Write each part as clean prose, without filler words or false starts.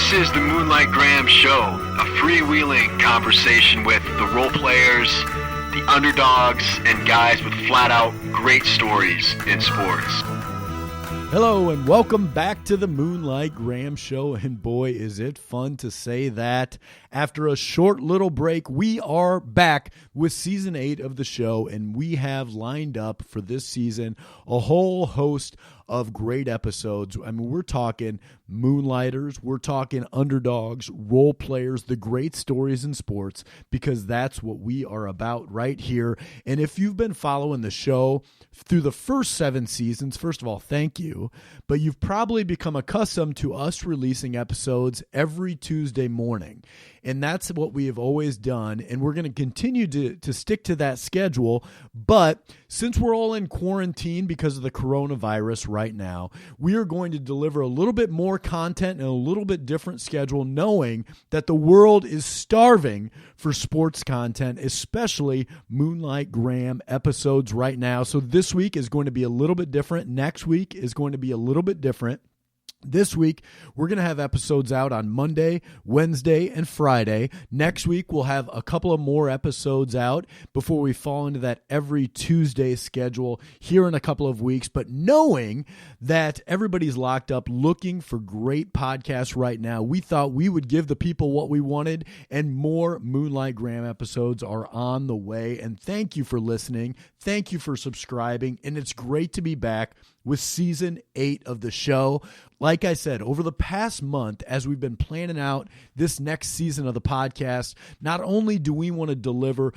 This is the Moonlight Graham Show, a freewheeling conversation with the role players, the underdogs, and guys with flat-out great stories in sports. Hello and welcome back to the Moonlight Graham Show, and boy, is it fun to say that. After a short little break, we are back with Season 8 of the show, and we have lined up for this season a whole host of great episodes. I mean, we're talking moonlighters, we're talking underdogs, role players, the great stories in sports, because that's what we are about right here. And if you've been following the show through the first 7 seasons, first of all, thank you. But you've probably become accustomed to us releasing episodes every Tuesday morning. And that's what we have always done, and we're going to continue to stick to that schedule. But since we're all in quarantine because of the coronavirus right now, we are going to deliver a little bit more content and a little bit different schedule, knowing that the world is starving for sports content, especially Moonlight Graham episodes right now. So this week is going to be a little bit different. Next week is going to be a little bit different. This week, we're going to have episodes out on Monday, Wednesday, and Friday. Next week, we'll have a couple of more episodes out before we fall into that every Tuesday schedule here in a couple of weeks. But knowing that everybody's locked up looking for great podcasts right now, we thought we would give the people what we wanted, and more Moonlight Graham episodes are on the way. And thank you for listening. Thank you for subscribing. And it's great to be back with Season 8 of the show. Like I said, over the past month, as we've been planning out this next season of the podcast, not only do we want to deliver,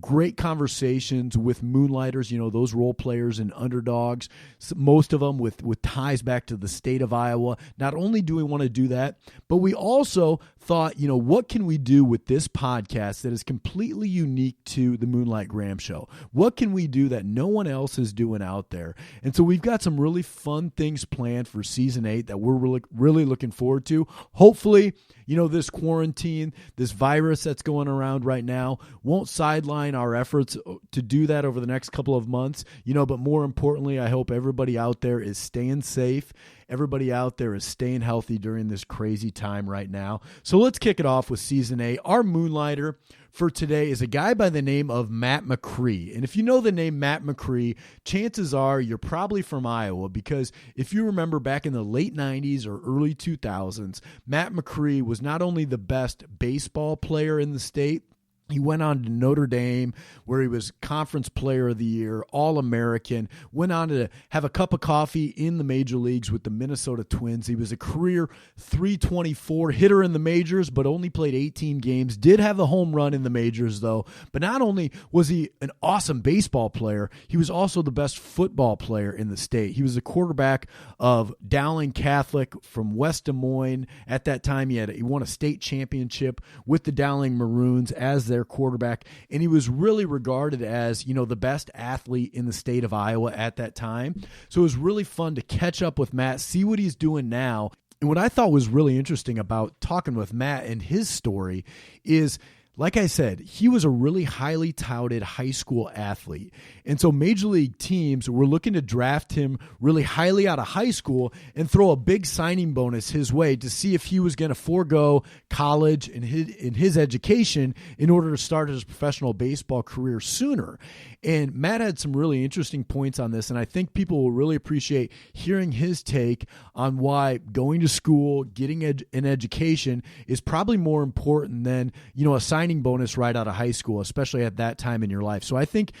great conversations with moonlighters, those role players and underdogs, most of them with ties back to the state of Iowa. Not only do we want to do that, but we also thought, what can we do with this podcast that is completely unique to the Moonlight Graham Show? What can we do that no one else is doing out there? And so we've got some really fun things planned for Season 8 that we're really looking forward to. Hopefully, this quarantine, this virus that's going around right now won't sideline our efforts to do that over the next couple of months, but more importantly, I hope everybody out there is staying safe. Everybody out there is staying healthy during this crazy time right now. So let's kick it off with Season 8. Our moonlighter for today is a guy by the name of Matt Macri. And if you know the name Matt Macri, chances are you're probably from Iowa, because if you remember back in the late 90s or early 2000s, Matt Macri was not only the best baseball player in the state, he went on to Notre Dame, where he was Conference Player of the Year, All-American, went on to have a cup of coffee in the major leagues with the Minnesota Twins. He was a career .324 hitter in the majors, but only played 18 games. Did have a home run in the majors, though. But not only was he an awesome baseball player, he was also the best football player in the state. He was the quarterback of Dowling Catholic from West Des Moines. At that time, he won a state championship with the Dowling Maroons as their quarterback, and he was really regarded as, the best athlete in the state of Iowa at that time. So it was really fun to catch up with Matt, see what he's doing now. And what I thought was really interesting about talking with Matt and his story is, like I said, he was a really highly touted high school athlete. And so major league teams were looking to draft him really highly out of high school and throw a big signing bonus his way to see if he was going to forego college and his education in order to start his professional baseball career sooner. And Matt had some really interesting points on this, and I think people will really appreciate hearing his take on why going to school, getting an education is probably more important than, a signing bonus right out of high school, especially at that time in your life. So I think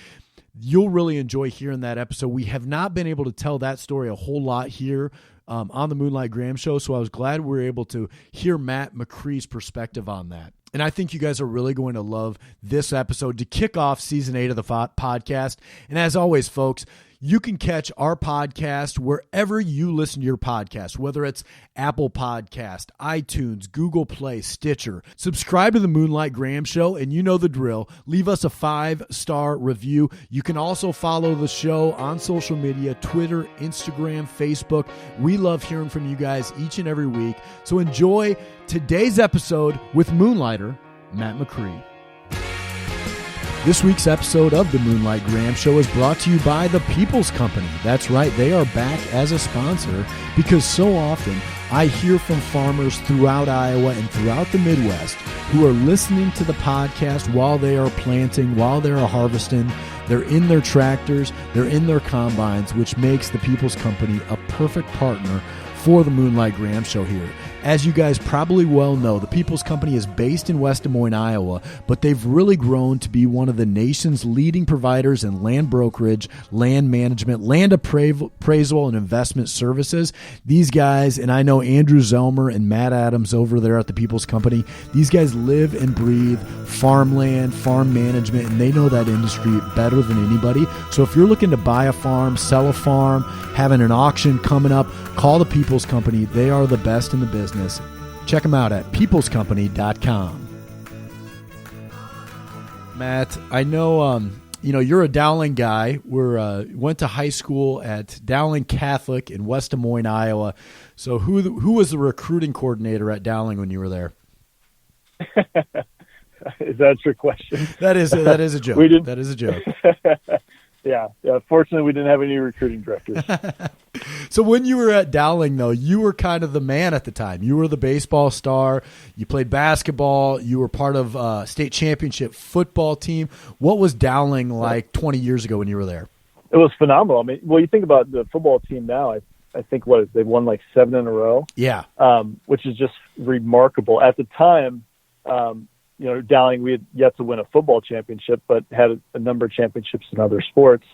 you'll really enjoy hearing that episode. We have not been able to tell that story a whole lot here on the Moonlight Graham Show, so I was glad we were able to hear Matt Macri's perspective on that. And I think you guys are really going to love this episode to kick off Season 8 of the podcast. And as always, folks, you can catch our podcast wherever you listen to your podcast, whether it's Apple Podcast, iTunes, Google Play, Stitcher. Subscribe to the Moonlight Graham Show, and you know the drill. Leave us a 5-star review. You can also follow the show on social media, Twitter, Instagram, Facebook. We love hearing from you guys each and every week. So enjoy today's episode with Moonlighter Matt Macri. This week's episode of the Moonlight Graham Show is brought to you by the People's Company. That's right, they are back as a sponsor because so often I hear from farmers throughout Iowa and throughout the Midwest who are listening to the podcast while they are planting, while they are harvesting. They're in their tractors, they're in their combines, which makes the People's Company a perfect partner for the Moonlight Graham Show here. As you guys probably well know, the People's Company is based in West Des Moines, Iowa, but they've really grown to be one of the nation's leading providers in land brokerage, land management, land appraisal, and investment services. These guys, and I know Andrew Zelmer and Matt Adams over there at the People's Company, these guys live and breathe farmland, farm management, and they know that industry better than anybody. So if you're looking to buy a farm, sell a farm, having an auction coming up, call the People's Company. They are the best in the business. Check them out at peoplescompany.com. Matt, I know you're a Dowling guy. Went to high school at Dowling Catholic in West Des Moines, Iowa. So who was the recruiting coordinator at Dowling when you were there? Is that a trick question? That is a joke. That is a joke. Yeah. Fortunately, we didn't have any recruiting directors. So when you were at Dowling, though, you were kind of the man at the time. You were the baseball star. You played basketball. You were part of state championship football team. What was Dowling like 20 years ago when you were there? It was phenomenal. I mean, well, you think about the football team now. I think they've won like 7 in a row. Yeah, which is just remarkable. At the time, Dowling, we had yet to win a football championship, but had a number of championships in other sports.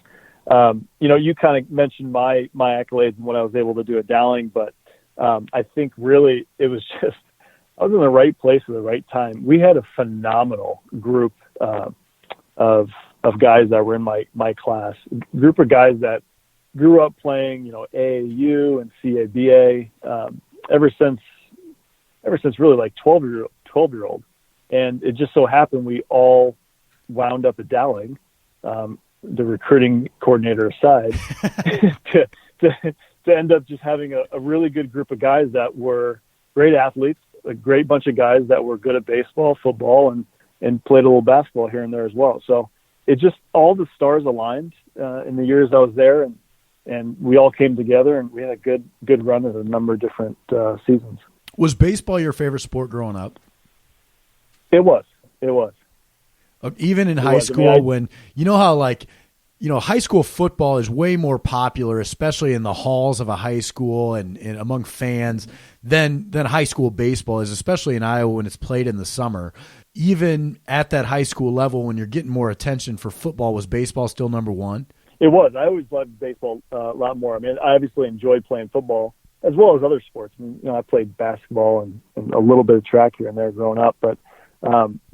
You kind of mentioned my accolades and what I was able to do at Dowling, but I think really it was just I was in the right place at the right time. We had a phenomenal group of guys that were in my class, a group of guys that grew up playing, AAU and CABA ever since really like 12-year-old. And it just so happened we all wound up at Dowling, the recruiting coordinator aside, to end up just having a really good group of guys that were great athletes, a great bunch of guys that were good at baseball, football, and played a little basketball here and there as well. So it just all the stars aligned in the years I was there, and we all came together, and we had a good run at a number of different seasons. Was baseball your favorite sport growing up? It was. Even in high school, when you know how high school football is way more popular, especially in the halls of a high school and among fans than high school baseball is, especially in Iowa when it's played in the summer. Even at that high school level, when you're getting more attention for football, was baseball still number one? It was. I always loved baseball a lot more. I mean, I obviously enjoyed playing football as well as other sports. I mean, I played basketball and a little bit of track here and there growing up, but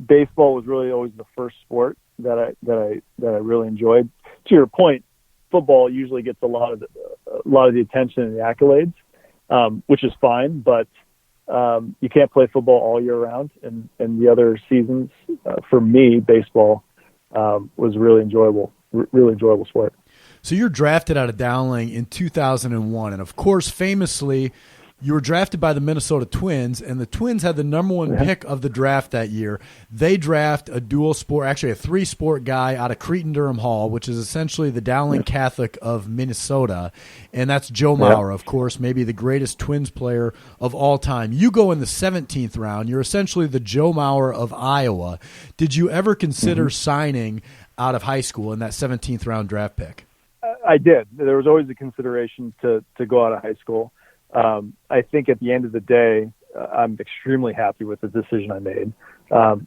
baseball was really always the first sport that I really enjoyed. To your point, football usually gets a lot of the attention and the accolades, which is fine, but you can't play football all year round. And the other seasons, for me, baseball was really enjoyable sport. So you're drafted out of Dowling in 2001, and of course, famously, you were drafted by the Minnesota Twins, and the Twins had the number one pick of the draft that year. They draft a dual sport, actually a 3-sport guy out of Cretin-Durham Hall, which is essentially the Dowling Catholic of Minnesota, and that's Joe Mauer, of course, maybe the greatest Twins player of all time. You go in the 17th round. You're essentially the Joe Mauer of Iowa. Did you ever consider signing out of high school in that 17th round draft pick? I did. There was always a consideration to go out of high school. I think at the end of the day, I'm extremely happy with the decision I made.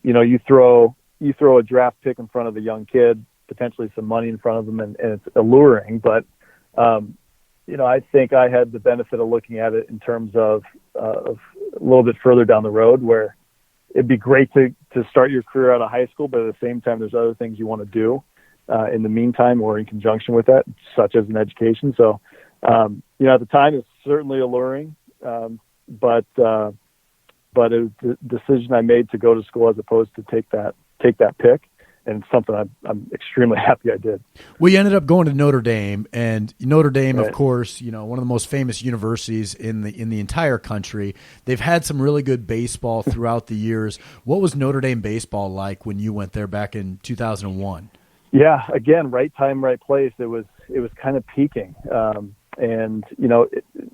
You throw a draft pick in front of a young kid, potentially some money in front of them, and it's alluring. But I think I had the benefit of looking at it in terms of a little bit further down the road, where it'd be great to start your career out of high school, but at the same time, there's other things you want to do in the meantime or in conjunction with that, such as an education. So. At the time, it's certainly alluring, but it was the decision I made to go to school as opposed to take that pick. and it's something I'm extremely happy I did. Well, you ended up going to Notre Dame, and Notre Dame, Right. of course, one of the most famous universities in the entire country. They've had some really good baseball throughout the years. What was Notre Dame baseball like when you went there back in 2001? Yeah, again, right time, right place. It was kind of peaking, and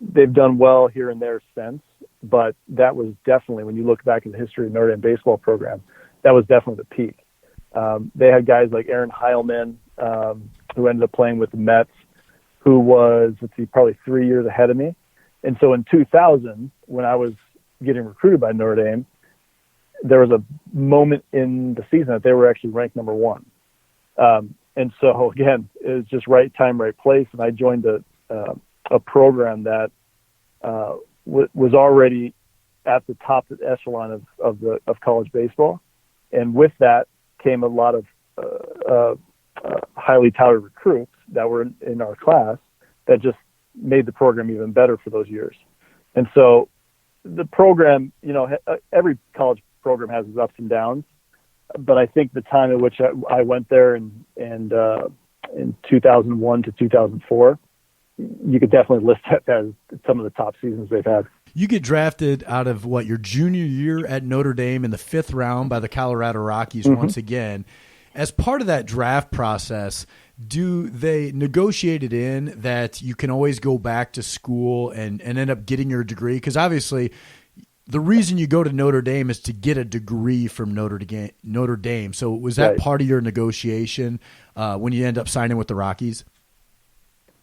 they've done well here and there since. But that was definitely, when you look back at the history of Notre Dame baseball program, that was definitely the peak. They had guys like Aaron Heilman, who ended up playing with the Mets, who was, probably 3 years ahead of me. And so in 2000, when I was getting recruited by Notre Dame, there was a moment in the season that they were actually ranked number one. And so again, it was just right time, right place. And I joined a program that was already at the top echelon of college baseball. And with that came a lot of highly touted recruits that were in our class that just made the program even better for those years. And so the program, every college program has its ups and downs, but I think the time at which I went there in 2001 to 2004, you could definitely list that as some of the top seasons they've had. You get drafted out of your junior year at Notre Dame in the 5th round by the Colorado Rockies once again. As part of that draft process, do they negotiate it in that you can always go back to school and end up getting your degree? Because obviously the reason you go to Notre Dame is to get a degree from Notre Dame. So was that part of your negotiation when you end up signing with the Rockies?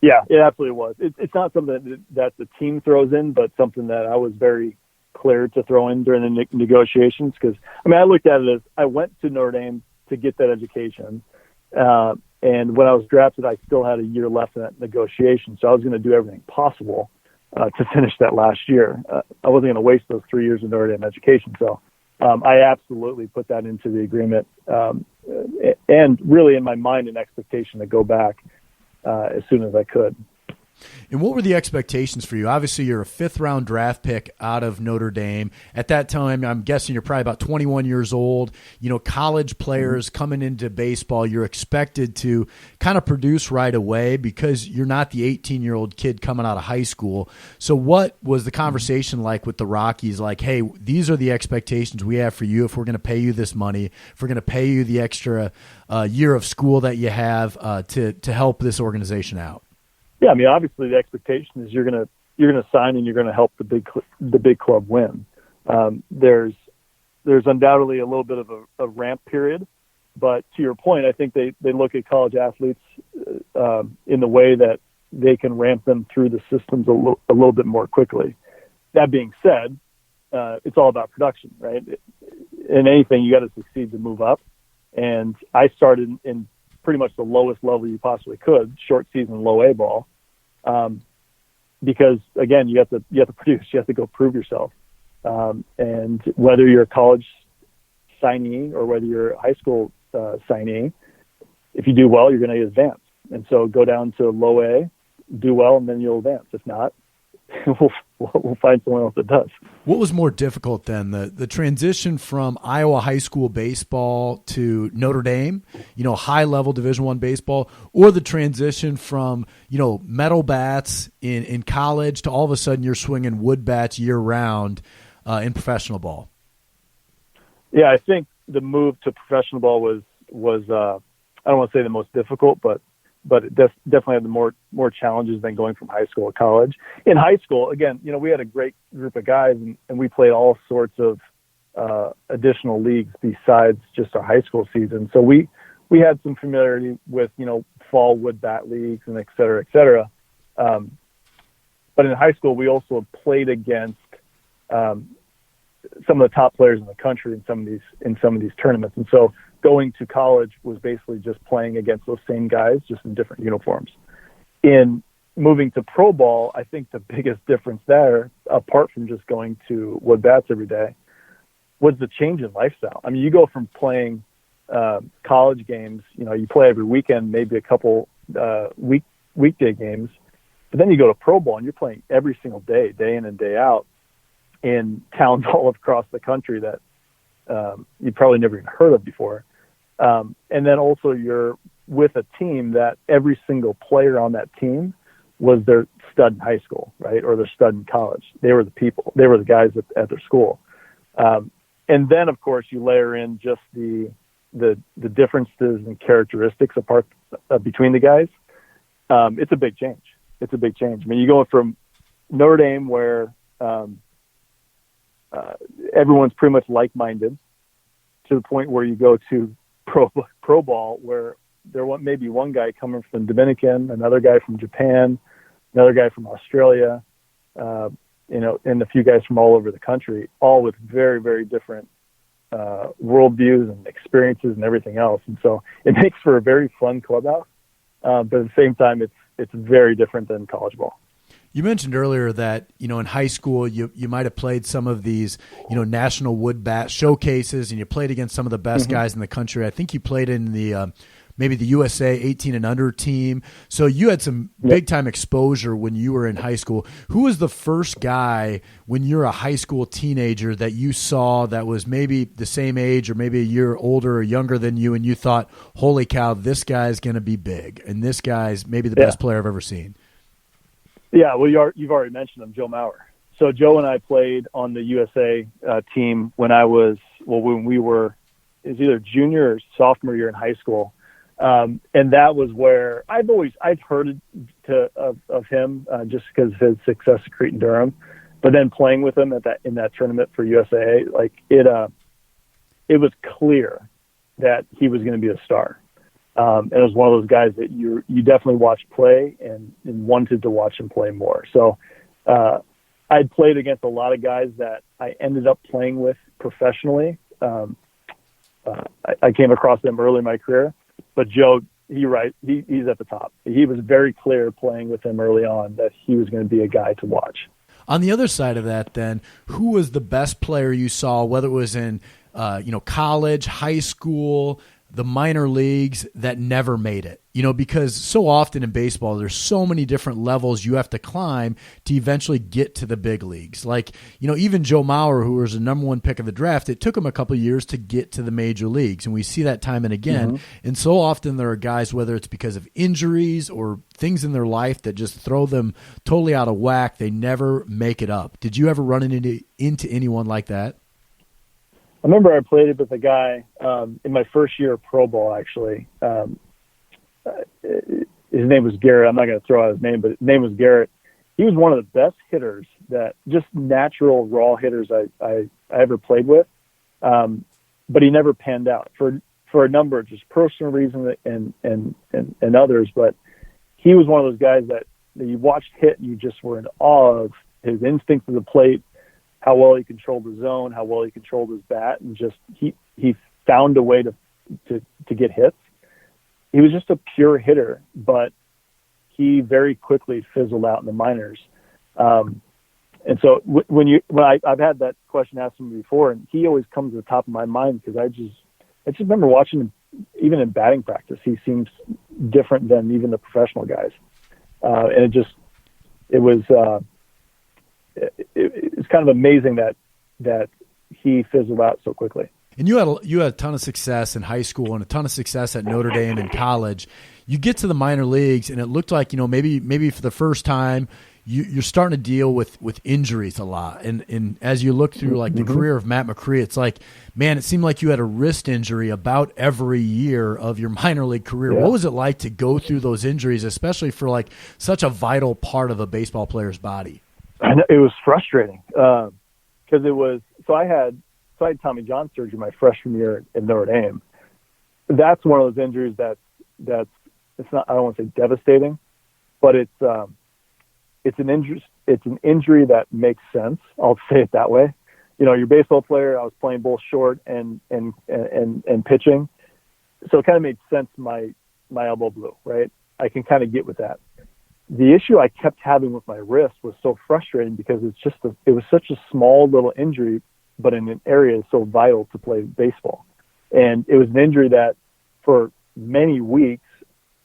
Yeah, it absolutely was. It's not something that the team throws in, but something that I was very clear to throw in during the negotiations. Because, I looked at it as I went to Notre Dame to get that education. And when I was drafted, I still had a year left in that negotiation. So I was going to do everything possible to finish that last year. I wasn't going to waste those 3 years of Notre Dame education. So I absolutely put that into the agreement. And really in my mind, an expectation to go back as soon as I could. And what were the expectations for you? Obviously, you're a 5th round draft pick out of Notre Dame. At that time, I'm guessing you're probably about 21 years old. College players coming into baseball, you're expected to kind of produce right away because you're not the 18-year-old kid coming out of high school. So what was the conversation like with the Rockies? Like, hey, these are the expectations we have for you if we're going to pay you this money, if we're going to pay you the extra year of school that you have to help this organization out. Yeah, obviously the expectation is you're gonna sign and you're gonna help the big club win. There's undoubtedly a little bit of a ramp period, but to your point, I think they look at college athletes in the way that they can ramp them through the systems a little bit more quickly. That being said, it's all about production, right? In anything, you got to succeed to move up. And I started in pretty much the lowest level you possibly could, short season, low A ball, because again, you have to produce, you have to go prove yourself. And whether you're a college signee or whether you're a high school signee, if you do well, you're going to advance. And so go down to low A, do well, and then you'll advance. If not, we'll find someone else that does. What was more difficult then, the transition from Iowa high school baseball to Notre Dame, high level Division I baseball, or the transition from metal bats in college to all of a sudden you're swinging wood bats year round in professional ball? Yeah, I think the move to professional ball was I don't want to say the most difficult, but it definitely had the more challenges than going from high school to college. In high school, again, we had a great group of guys, and we played all sorts of additional leagues besides just our high school season. So we had some familiarity with fall wood bat leagues and et cetera, et cetera. But in high school, we also played against some of the top players in the country in some of these tournaments, and so going to college was basically just playing against those same guys, just in different uniforms. In moving to pro ball, I think the biggest difference there, apart from just going to wood bats every day, was the change in lifestyle. You go from playing college games, you play every weekend, maybe a couple weekday games, but then you go to pro ball and you're playing every single day, day in and day out, in towns all across the country that you probably never even heard of before. And then also you're with a team that every single player on that team was their stud in high school, right? Or their stud in college. They were the people. They were the guys at their school. And then, of course, you layer in just the differences and characteristics apart between the guys. It's a big change. It's a big change. I mean, you go from Notre Dame where everyone's pretty much like-minded to the point where you go to pro ball where there may be one guy coming from Dominican, another guy from Japan, another guy from Australia, and a few guys from all over the country, all with very, very different worldviews and experiences and everything else. And so it makes for a very fun clubhouse, but at the same time, it's very different than college ball. You mentioned earlier that, in high school, you might have played some of these, national wood bat showcases, and you played against some of the best guys in the country. I think you played in the maybe the USA 18 and under team. So you had some big time exposure when you were in high school. Who was the first guy when you're a high school teenager that you saw that was maybe the same age or maybe a year older or younger than you, and you thought, holy cow, this guy's going to be big, and this guy's maybe the best player I've ever seen? Yeah, well, you've already mentioned him, Joe Mauer. So Joe and I played on the USA team when we were, it was either junior or sophomore year in high school. And that was where I'd heard of him just because of his success at Crete and Durham, but then playing with him in that tournament for USA, like it was clear that he was going to be a star. And it was one of those guys that you definitely watched play and wanted to watch him play more. So I'd played against a lot of guys that I ended up playing with professionally. I came across them early in my career. But Joe, he's at the top. He was very clear playing with him early on that he was going to be a guy to watch. On the other side of that, then, who was the best player you saw, whether it was in college, high school, the minor leagues, that never made it? Because so often in baseball, there's so many different levels you have to climb to eventually get to the big leagues. Like, even Joe Mauer, who was the number one pick of the draft, it took him a couple of years to get to the major leagues. And we see that time and again. And so often there are guys, whether it's because of injuries or things in their life that just throw them totally out of whack, they never make it up. Did you ever run into anyone like that? I remember I played with a guy in my first year of pro ball, actually. His name was Garrett. I'm not going to throw out his name, but his name was Garrett. He was one of the best hitters, that just natural raw hitters I ever played with. But he never panned out for a number of just personal reasons and others. But he was one of those guys that you watched hit and you just were in awe of his instinct to the plate, how well he controlled the zone, how well he controlled his bat, and just he found a way to get hits. He was just a pure hitter, but he very quickly fizzled out in the minors. And so I've had that question asked him before, and he always comes to the top of my mind because I just remember watching him, even in batting practice, he seems different than even the professional guys. And it's kind of amazing that he fizzled out so quickly. And you had a ton of success in high school and a ton of success at Notre Dame in college. You get to the minor leagues, and it looked like maybe for the first time you're starting to deal with injuries a lot. And as you look through the career of Matt Macri, it's like, man, it seemed like you had a wrist injury about every year of your minor league career. Yeah. What was it like to go through those injuries, especially for such a vital part of a baseball player's body? I know, it was frustrating because I had Tommy John surgery my freshman year at Notre Dame. That's one of those injuries that's it's not, I don't want to say devastating, but it's an injury that makes sense. I'll say it that way. You're a baseball player. I was playing both short and pitching, so it kind of made sense. My elbow blew, right? I can kind of get with that. The issue I kept having with my wrist was so frustrating because it was such a small little injury, but in an area so vital to play baseball. And it was an injury that for many weeks,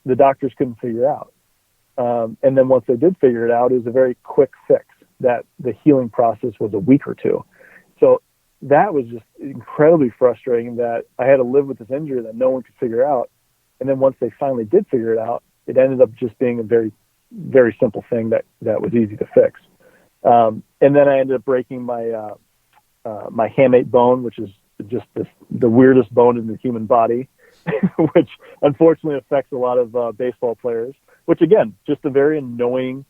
the doctors couldn't figure out. And then once they did figure it out, it was a very quick fix that the healing process was a week or two. So that was just incredibly frustrating that I had to live with this injury that no one could figure out. And then once they finally did figure it out, it ended up just being a very, very simple thing that was easy to fix. And then I ended up breaking my my hamate bone, which is just the weirdest bone in the human body, which unfortunately affects a lot of baseball players, which again, just a very annoying,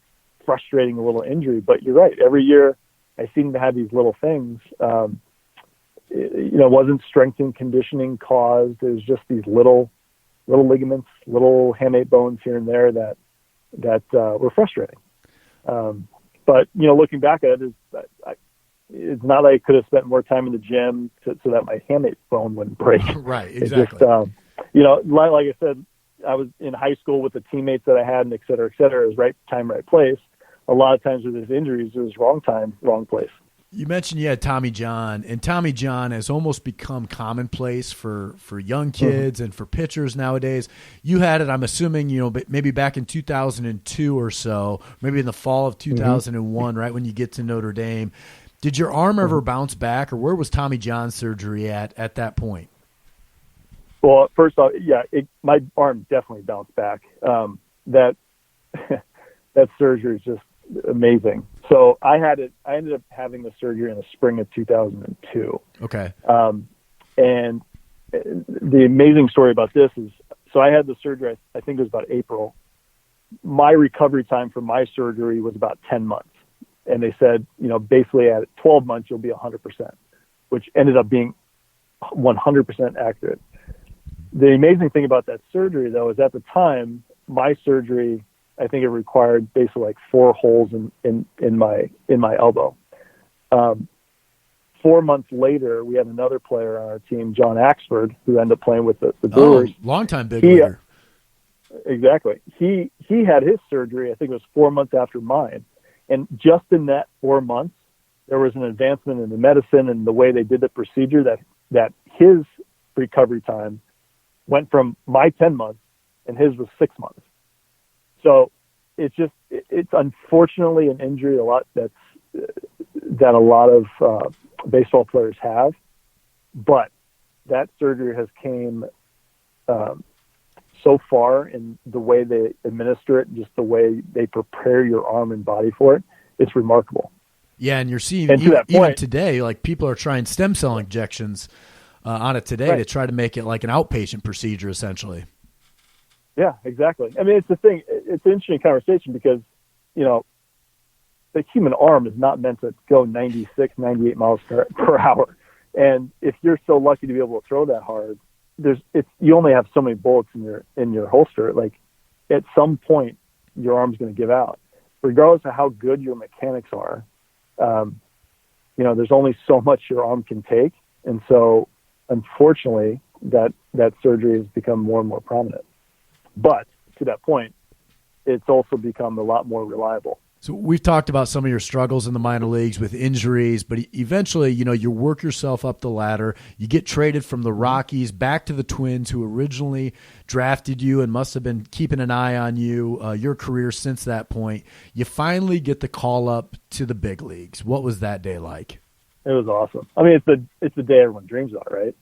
frustrating little injury. But you're right. Every year I seem to have these little things. It wasn't strength and conditioning caused. It was just these little ligaments, little hamate bones here and there that were frustrating. But looking back at it, it's not like I could have spent more time in the gym so that my hamate bone wouldn't break. Right, exactly. Like I said, I was in high school with the teammates that I had, and et cetera, et cetera. It was right time, right place. A lot of times with his injuries, it was wrong time, wrong place. You mentioned you had Tommy John, and Tommy John has almost become commonplace for young kids and for pitchers nowadays. You had it, I'm assuming, maybe back in 2002 or so, maybe in the fall of 2001, right when you get to Notre Dame. Did your arm ever bounce back, or where was Tommy John's surgery at that point? Well, first off, yeah, my arm definitely bounced back. That surgery is just amazing. So I ended up having the surgery in the spring of 2002. Okay. And the amazing story about this is, so I had the surgery, I think it was about April. My recovery time from my surgery was about 10 months. And they said, basically at 12 months, you'll be 100%, which ended up being 100% accurate. The amazing thing about that surgery, though, is at the time, my surgery, I think it required basically like 4 holes in my elbow. 4 months later, we had another player on our team, John Axford, who ended up playing with the Brewers. Longtime big leaguer. Exactly. He had his surgery, I think it was 4 months after mine. And just in that 4 months, there was an advancement in the medicine and the way they did the procedure that his recovery time went from my 10 months and his was 6 months. So it's unfortunately an injury that a lot of baseball players have, but that surgery has came so far in the way they administer it, and just the way they prepare your arm and body for it. It's remarkable. Yeah, and you're seeing even today, like people are trying stem cell injections on it today to try to make it like an outpatient procedure, essentially. Yeah, exactly. I mean, it's the thing. It's an interesting conversation because, the human arm is not meant to go 96, 98 miles per hour. And if you're so lucky to be able to throw that hard, you only have so many bullets in your holster. Like at some point, your arm's going to give out, regardless of how good your mechanics are. There's only so much your arm can take, and so unfortunately, that surgery has become more and more prominent. But to that point, it's also become a lot more reliable. So we've talked about some of your struggles in the minor leagues with injuries, but eventually, you work yourself up the ladder. You get traded from the Rockies back to the Twins, who originally drafted you and must have been keeping an eye on you, your career since that point. You finally get the call up to the big leagues. What was that day like? It was awesome. I mean, it's the day everyone dreams about, right?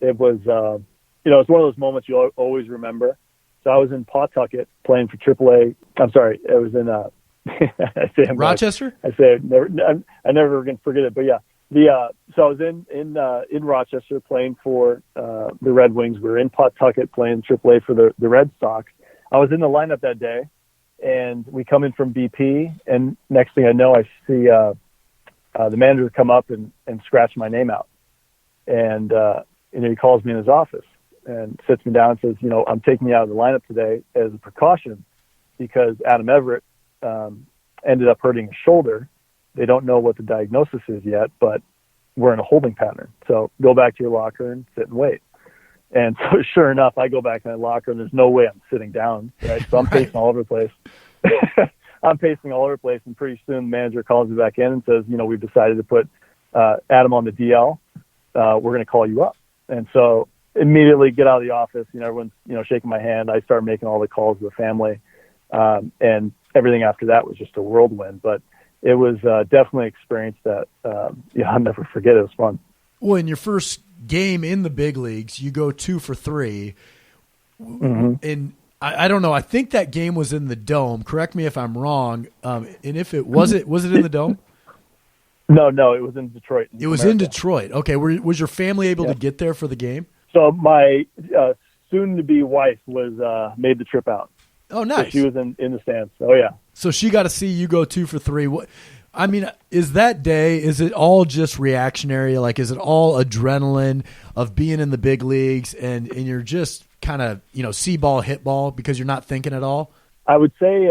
It was, it's one of those moments you always remember. So I was in Pawtucket playing for AAA. I'm sorry, I was in Rochester. I never can forget it. But yeah, so I was in Rochester playing for the Red Wings. We were in Pawtucket playing AAA for the Red Sox. I was in the lineup that day, and we come in from BP, and next thing I know, I see the manager come up and scratch my name out, and he calls me in his office and sits me down and says, I'm taking you out of the lineup today as a precaution because Adam Everett ended up hurting his shoulder. They don't know what the diagnosis is yet, but we're in a holding pattern. So go back to your locker and sit and wait. And so sure enough, I go back to my locker and there's no way I'm sitting down, right? So I'm pacing all over the place. I'm pacing all over the place, and pretty soon the manager calls me back in and says, we've decided to put Adam on the DL. We're going to call you up. And so immediately get out of the office, everyone's, shaking my hand. I start making all the calls to the family. And everything after that was just a whirlwind. But it was definitely an experience that I'll never forget. It was fun. Well, in your first game in the big leagues, you go 2 for 3. Mm-hmm. And I don't know. I think that game was in the Dome. Correct me if I'm wrong. And if it was it in the Dome? No, it was in Detroit. It was in Detroit. Okay. Was your family able to get there for the game? So my soon-to-be wife was made the trip out. Oh, nice. So she was in the stands. Oh, yeah. So she got to see you go 2 for 3. I mean, is that day, is it all just reactionary? Like, is it all adrenaline of being in the big leagues and you're just kind of, see ball, hit ball because you're not thinking at all? I would say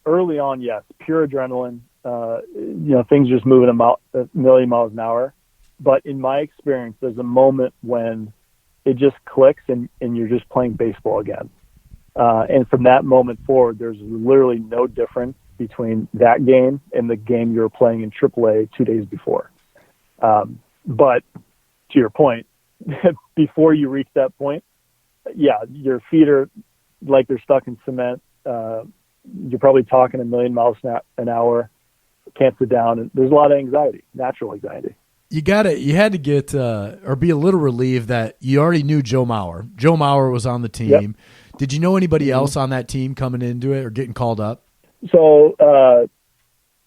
early on, yes, pure adrenaline. Things just moving a million miles an hour. But in my experience, there's a moment when it just clicks and you're just playing baseball again. And from that moment forward, there's literally no difference between that game and the game you were playing in AAA 2 days before. But to your point, before you reach that point, yeah, your feet are like they're stuck in cement. You're probably talking a million miles an hour, can't sit down, and there's a lot of anxiety, natural anxiety. You had to get or be a little relieved that you already knew Joe Mauer. Joe Mauer was on the team. Yep. Did you know anybody else on that team coming into it or getting called up? So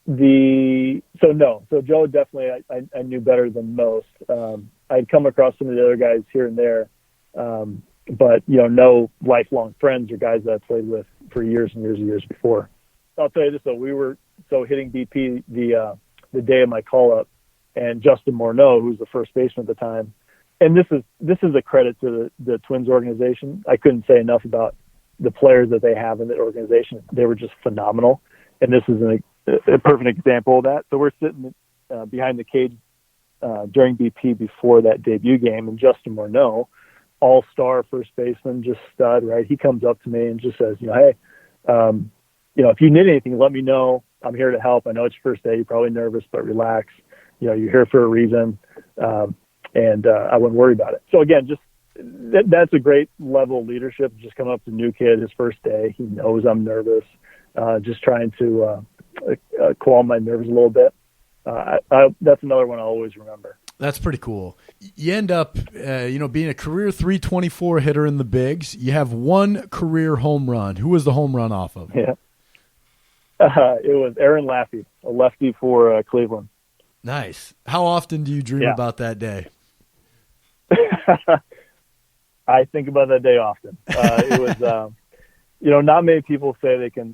no. So Joe definitely I knew better than most. I'd come across some of the other guys here and there, but no lifelong friends or guys that I played with for years and years and years before. I'll tell you this though, we were hitting BP the day of my call up, and Justin Morneau, who was the first baseman at the time, and this is a credit to the Twins organization. I couldn't say enough about the players that they have in the organization. They were just phenomenal. And this is a perfect example of that. So we're sitting behind the cage during BP before that debut game, and Justin Morneau, all-star first baseman, just stud, right? He comes up to me and just says, hey, if you need anything, let me know. I'm here to help. I know it's your first day. You're probably nervous, but relax. You're here for a reason. And I wouldn't worry about it. So again, just that's a great level of leadership. Just coming up to a new kid, his first day, he knows I'm nervous. Just trying to calm my nerves a little bit. That's another one I'll always remember. That's pretty cool. You end up, being a career 324 hitter in the bigs. You have one career home run. Who was the home run off of? Yeah, it was Aaron Laffey, a lefty for Cleveland. Nice. How often do you dream about that day? I think about that day often. It was, not many people say they play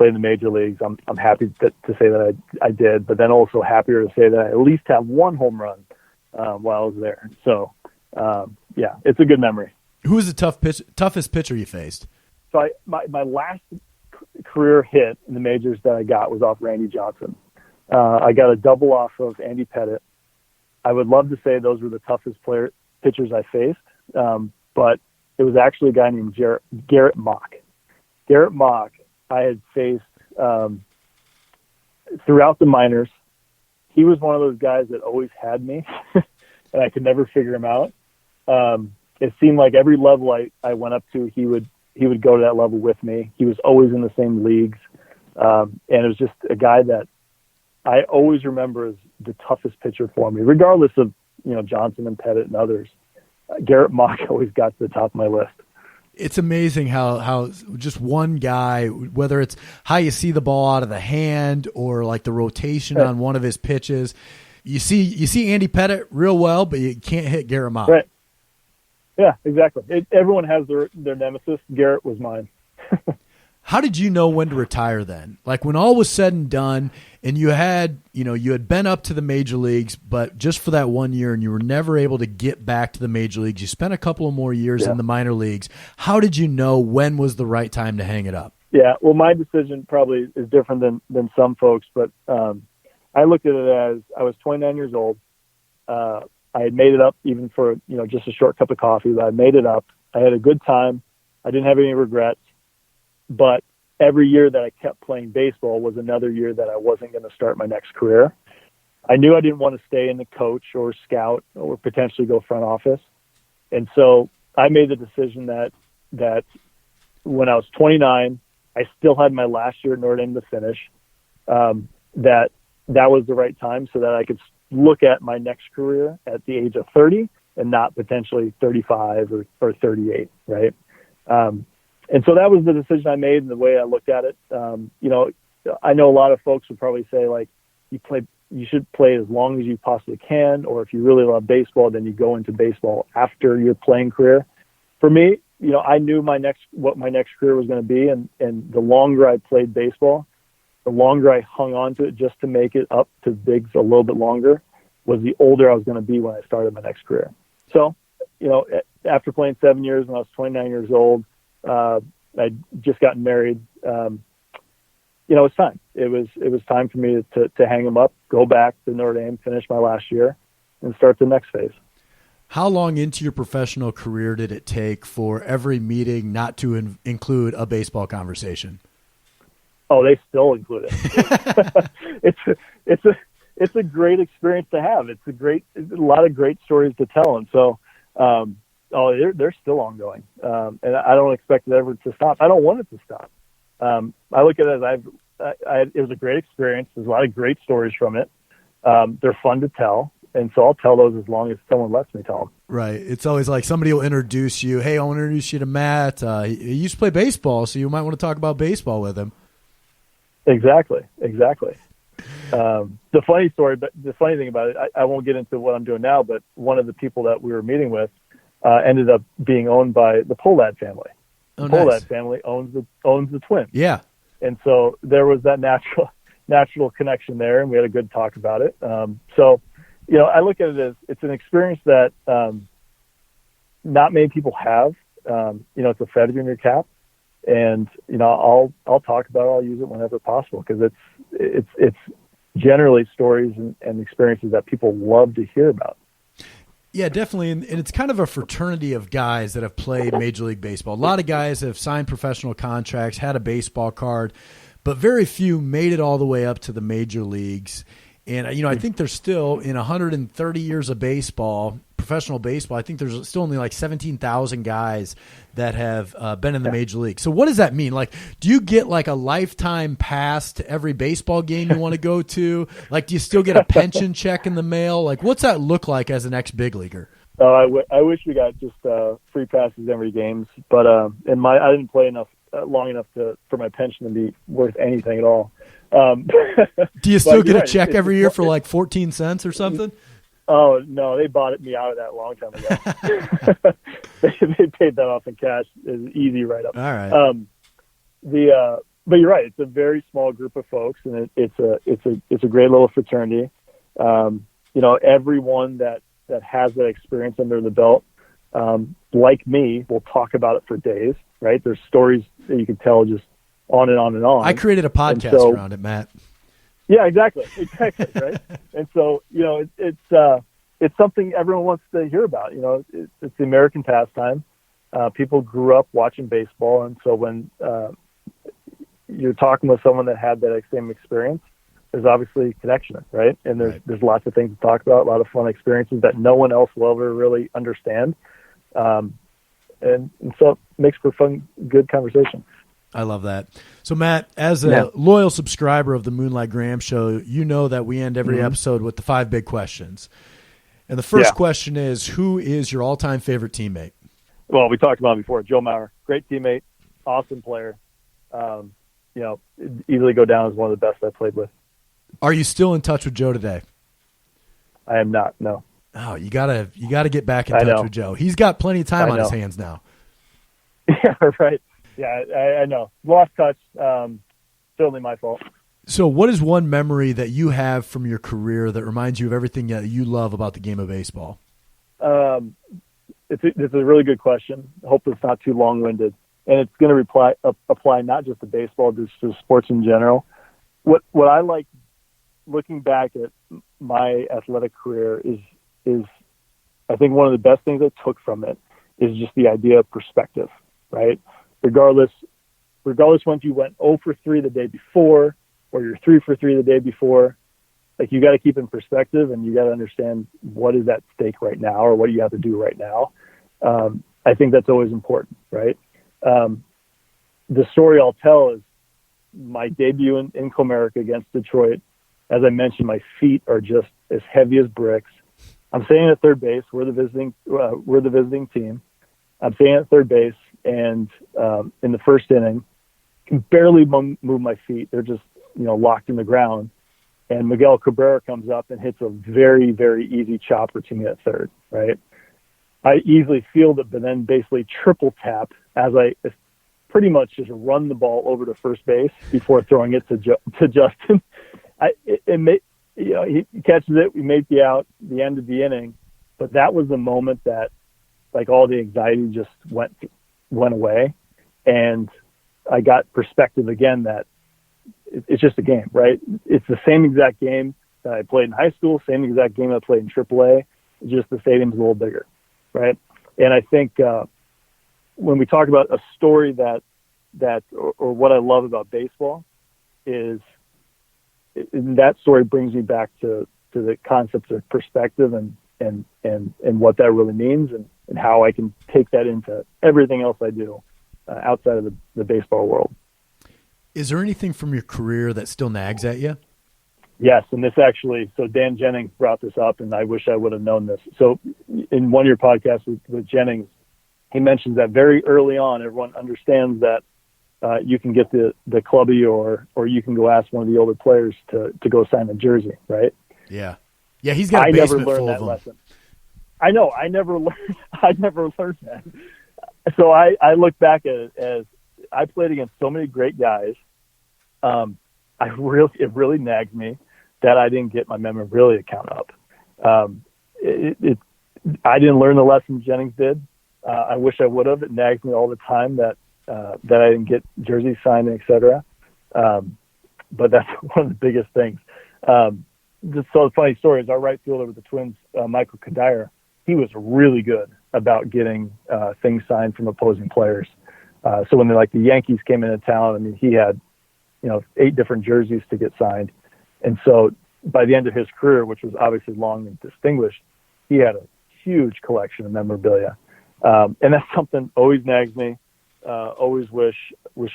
in the major leagues. I'm happy to say that I did, but then also happier to say that I at least have one home run while I was there. So, it's a good memory. Who was the toughest pitcher you faced? So my last career hit in the majors that I got was off Randy Johnson. I got a double off of Andy Pettit. I would love to say those were the toughest pitchers I faced, but it was actually a guy named Garrett Mock. Garrett Mock I had faced throughout the minors. He was one of those guys that always had me, and I could never figure him out. It seemed like every level I went up to, he would go to that level with me. He was always in the same leagues, and it was just a guy that I always remember as the toughest pitcher for me, regardless of Johnson and Pettit and others. Garrett Mock always got to the top of my list. It's amazing how just one guy, whether it's how you see the ball out of the hand or like the rotation on one of his pitches, you see Andy Pettit real well, but you can't hit Garrett Mock. Right. Yeah, exactly. Everyone has their nemesis. Garrett was mine. How did you know when to retire then? Like when all was said and done and you had been up to the major leagues, but just for that 1 year and you were never able to get back to the major leagues. You spent a couple of more years in the minor leagues. How did you know when was the right time to hang it up? Yeah, well, my decision probably is different than some folks, but I looked at it as I was 29 years old. I had made it up even for, just a short cup of coffee, but I made it up. I had a good time. I didn't have any regrets. But every year that I kept playing baseball was another year that I wasn't going to start my next career. I knew I didn't want to stay in the coach or scout or potentially go front office. And so I made the decision that when I was 29, I still had my last year at Notre Dame to finish. that was the right time so that I could look at my next career at the age of 30 and not potentially 35 or 38. Right. And so that was the decision I made and the way I looked at it. I know a lot of folks would probably say, like, you should play as long as you possibly can, or if you really love baseball, then you go into baseball after your playing career. For me, I knew what my next career was going to be, and the longer I played baseball, the longer I hung on to it just to make it up to bigs a little bit longer, was the older I was going to be when I started my next career. So, after playing 7 years when I was 29 years old, I'd just gotten married. It's time. It was time for me to hang them up, go back to Notre Dame, finish my last year, and start the next phase. How long into your professional career did it take for every meeting not to include a baseball conversation? Oh, they still include it. It's a great experience to have. It's a lot of great stories to tell, and so they're still ongoing, and I don't expect it ever to stop. I don't want it to stop. I look at it as it was a great experience. There's a lot of great stories from it. They're fun to tell. And so I'll tell those as long as someone lets me tell them. Right. It's always like somebody will introduce you. Hey, I want to introduce you to Matt. He used to play baseball, so you might want to talk about baseball with him. Exactly. The funny thing about it, I won't get into what I'm doing now, but one of the people that we were meeting with ended up being owned by the Pohlad family. The Pohlad family owns the Twins. Yeah. And so there was that natural connection there, and we had a good talk about it. I look at it as it's an experience that not many people have. It's a feather in your cap, and I'll talk about it. I'll use it whenever possible because it's generally stories and experiences that people love to hear about. Yeah, definitely. And it's kind of a fraternity of guys that have played Major League Baseball. A lot of guys have signed professional contracts, had a baseball card, but very few made it all the way up to the major leagues. And, I think there's still, in 130 years of baseball, professional baseball, I think there's still only like 17,000 guys that have been in the major league. So what does that mean? Like, do you get like a lifetime pass to every baseball game you want to go to? Like, do you still get a pension check in the mail? Like, what's that look like as an ex-big leaguer? Oh, I wish we got just free passes every games, but I didn't play long enough for my pension to be worth anything at all. Do you still get a check every year for like 14 cents or something? Oh no, they bought me out of that a long time ago. they paid that off in cash. It's an easy write up. All right. But you're right. It's a very small group of folks, and it's a great little fraternity. Everyone that has that experience under the belt, like me, will talk about it for days. Right? There's stories that you can tell just on and on and on. I created a podcast around it, Matt. Yeah, exactly, right? And so, it's something everyone wants to hear about. It's the American pastime. People grew up watching baseball, and so when you're talking with someone that had that same experience, there's obviously connection, right? And there's lots of things to talk about, a lot of fun experiences that no one else will ever really understand. And so it makes for fun, good conversation. I love that. So, Matt, as a loyal subscriber of the Moonlight Graham Show, you know that we end every episode with the 5 big questions. And the first question is, who is your all-time favorite teammate? Well, we talked about it before. Joe Mauer, great teammate, awesome player. Easily go down as one of the best I played with. Are you still in touch with Joe today? I am not, no. Oh, you gotta get back in touch with Joe. He's got plenty of time on his hands now. Yeah, right. Yeah, I know. Lost touch. Certainly my fault. So what is one memory that you have from your career that reminds you of everything that you love about the game of baseball? It's a really good question. I hope it's not too long-winded. And it's going to apply not just to baseball, just to sports in general. What I like looking back at my athletic career is I think one of the best things I took from it is just the idea of perspective, right? Regardless once you went 0 for 3 the day before or you're 3 for 3 the day before, like you got to keep in perspective and you got to understand what is at stake right now or what do you have to do right now. I think that's always important, right? The story I'll tell is my debut in Comerica against Detroit, as I mentioned, my feet are just as heavy as bricks. I'm sitting at third base. We're the visiting team. I'm sitting at third base, and in the first inning, can barely move my feet. They're just locked in the ground. And Miguel Cabrera comes up and hits a very, very easy chopper to me at third. Right, I easily field it, but then basically triple tap as I pretty much just run the ball over to first base before throwing it to Justin. He catches it. We make the out, the end of the inning. But that was the moment that, like, all the anxiety just went away, and I got perspective again that it's just a game, right? It's the same exact game that I played in high school, same exact game I played in AAA. Just the stadium's a little bigger, right? And I think when we talk about a story that or what I love about baseball is that story brings me back to the concept of perspective and what that really means and how I can take that into everything else I do outside of the baseball world. Is there anything from your career that still nags at you? Yes, and this actually, so Dan Jennings brought this up, and I wish I would have known this. So in one of your podcasts with Jennings, he mentions that very early on, everyone understands that you can get the clubby or you can go ask one of the older players to go sign a jersey, right? Yeah. Yeah, he's got a basement full of them. Lesson. I know. I never learned that. So I look back at it as I played against so many great guys. It really nagged me that I didn't get my memorabilia count up. I didn't learn the lesson Jennings did. I wish I would have. It nags me all the time that I didn't get jerseys signed, et cetera. But that's one of the biggest things. Just so funny story is our right fielder with the Twins, Michael Kadire. He was really good about getting things signed from opposing players. So when the Yankees came into town, I mean, he had 8 different jerseys to get signed. And so by the end of his career, which was obviously long and distinguished, he had a huge collection of memorabilia. And that's something always nags me. Always wish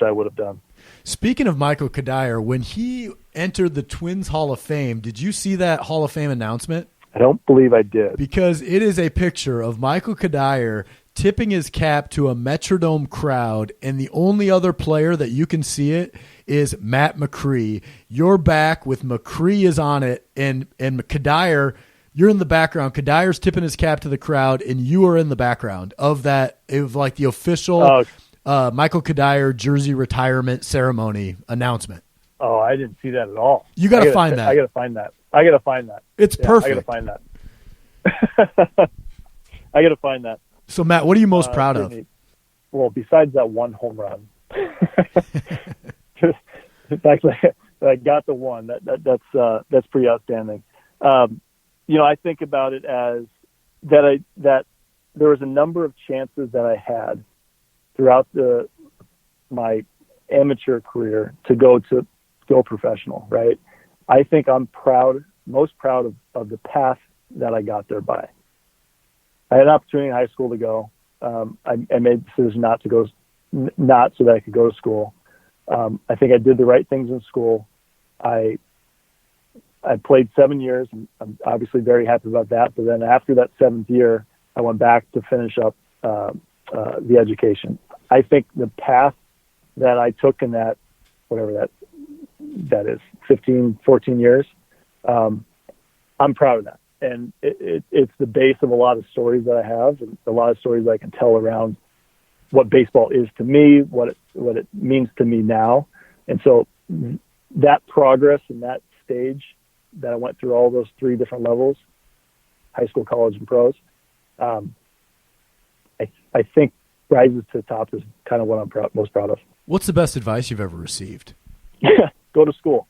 I would have done. Speaking of Michael Kadire, when he entered the Twins Hall of Fame, did you see that Hall of Fame announcement? I don't believe I did. Because it is a picture of Michael Kadire tipping his cap to a Metrodome crowd, and the only other player that you can see it is Matt Macri. You're back with Macri is on it, and Kadire, you're in the background. Kadire's tipping his cap to the crowd, and you are in the background of that. It was like the official Michael Kadire jersey retirement ceremony announcement. Oh, I didn't see that at all. You got to find that. I got to find that. It's perfect. I got to find that. I got to find that. So, Matt, what are you most proud of? Well, besides that one home run, actually, I got the one. That's pretty outstanding. I think about it as that there was a number of chances that I had throughout my amateur career to go professional. Right. I think I'm most proud of the path that I got there by. I had an opportunity in high school to go. I made the decision not so that I could go to school. I think I did the right things in school. I played 7 years, and I'm obviously very happy about that. But then after that 7th year, I went back to finish up the education. I think the path that I took in that, whatever that is, 15, 14 years, I'm proud of that. And it's the base of a lot of stories that I have, and a lot of stories I can tell around what baseball is to me, what it means to me now. And so that progress and that stage that I went through all those 3 different levels, high school, college, and pros, I think rises to the top is kind of what I'm most proud of. What's the best advice you've ever received? Go to school.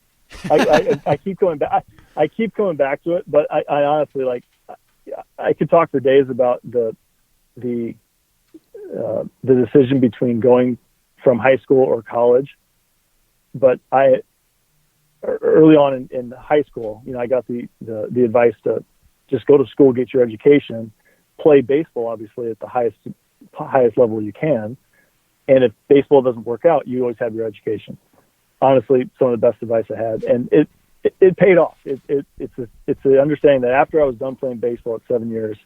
I keep going back. I keep coming back to it, but I honestly, I could talk for days about the decision between going from high school or college. But early on in high school, I got the advice to just go to school, get your education, play baseball, obviously at the highest level you can. And if baseball doesn't work out, you always have your education. honestly some of the best advice I had, and it paid off. It's an understanding that after I was done playing baseball at 7 years,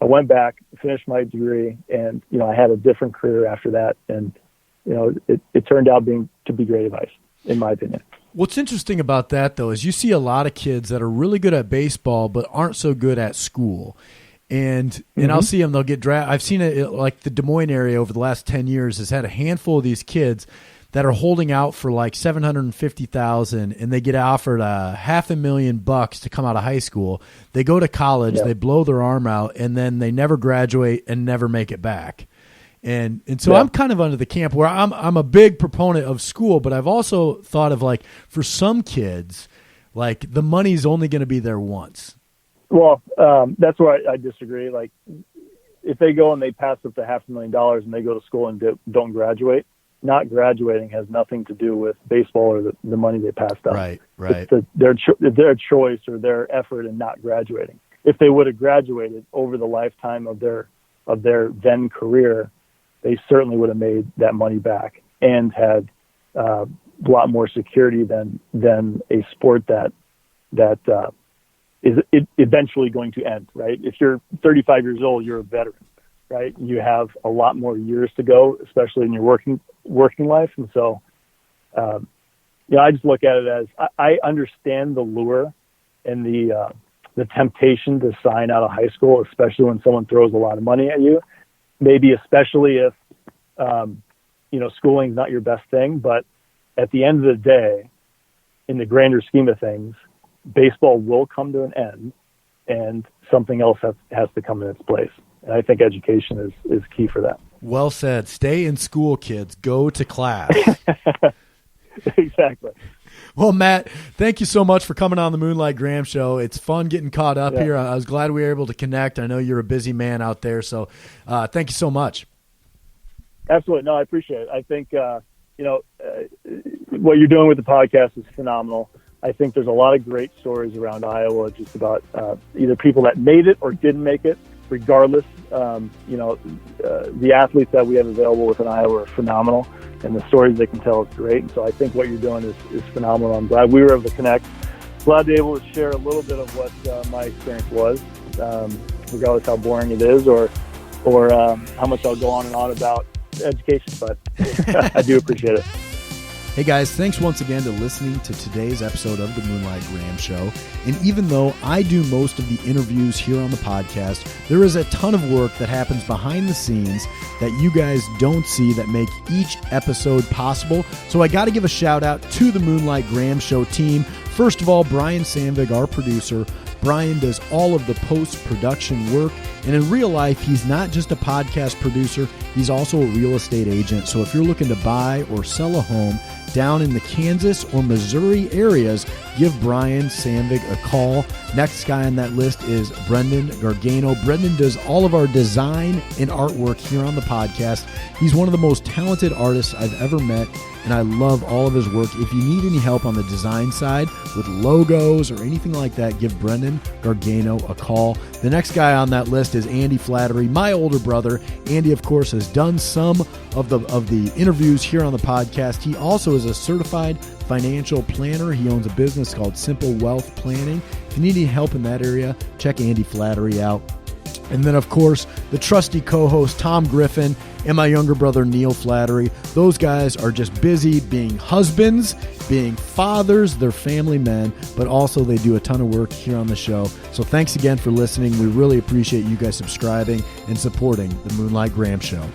I went back, finished my degree, and I had a different career after that, and it turned out to be great advice, in my opinion. What's interesting about that, though, is you see a lot of kids that are really good at baseball but aren't so good at school. And I'll see them, they'll get drafted. I've seen it, like the Des Moines area over the last 10 years has had a handful of these kids that are holding out for like $750,000, and they get offered $500,000 to come out of high school. They go to college, They blow their arm out, and then they never graduate and never make it back. And so I'm kind of under the camp where I'm a big proponent of school, but I've also thought of, like, for some kids, like, the money's only going to be there once. Well, that's where I disagree. Like, if they go and they pass up the $500,000 and they go to school and don't graduate, not graduating has nothing to do with baseball or the money they passed up. Right. It's their choice or their effort in not graduating. If they would have graduated over the lifetime of their then career, they certainly would have made that money back and had a lot more security than a sport that is eventually going to end, right? If you're 35 years old, you're a veteran, right? You have a lot more years to go, especially in your working life. And so, I just look at it as I understand the lure and the temptation to sign out of high school, especially when someone throws a lot of money at you. Maybe especially if, schooling is not your best thing. But at the end of the day, in the grander scheme of things, baseball will come to an end and something else has to come in its place. And I think education is key for that. Well said. Stay in school, kids. Go to class. Exactly. Well, Matt, thank you so much for coming on the Moonlight Graham Show. It's fun getting caught up here. I was glad we were able to connect. I know you're a busy man out there, so thank you so much. Absolutely. No, I appreciate it. I think, what you're doing with the podcast is phenomenal. I think there's a lot of great stories around Iowa, just about either people that made it or didn't make it. Regardless, the athletes that we have available within Iowa are phenomenal, and the stories they can tell is great. And so I think what you're doing is phenomenal. I'm glad we were able to connect. Glad to be able to share a little bit of what my experience was, regardless how boring it is or how much I'll go on and on about education. But I do appreciate it. Hey guys, thanks once again to listening to today's episode of the Moonlight Graham Show. And even though I do most of the interviews here on the podcast, there is a ton of work that happens behind the scenes that you guys don't see that make each episode possible. So I got to give a shout out to the Moonlight Graham Show team. First of all, Brian Sandvig, our producer. Brian does all of the post-production work, and in real life, he's not just a podcast producer, he's also a real estate agent. So if you're looking to buy or sell a home down in the Kansas or Missouri areas, give Brian Sandvig a call. Next guy on that list is Brendan Gargano. Brendan does all of our design and artwork here on the podcast. He's one of the most talented artists I've ever met, and I love all of his work. If you need any help on the design side with logos or anything like that, give Brendan Gargano a call. The next guy on that list is Andy Flattery, my older brother. Andy, of course, has done some of the interviews here on the podcast. He also is a certified financial planner. He owns a business called Simple Wealth Planning. If you need any help in that area, check Andy Flattery out. And then, of course, the trusty co-host Tom Griffin and my younger brother Neil Flattery. Those guys are just busy being husbands, being fathers, they're family men, but also they do a ton of work here on the show. So thanks again for listening. We really appreciate you guys subscribing and supporting the Moonlight Graham Show.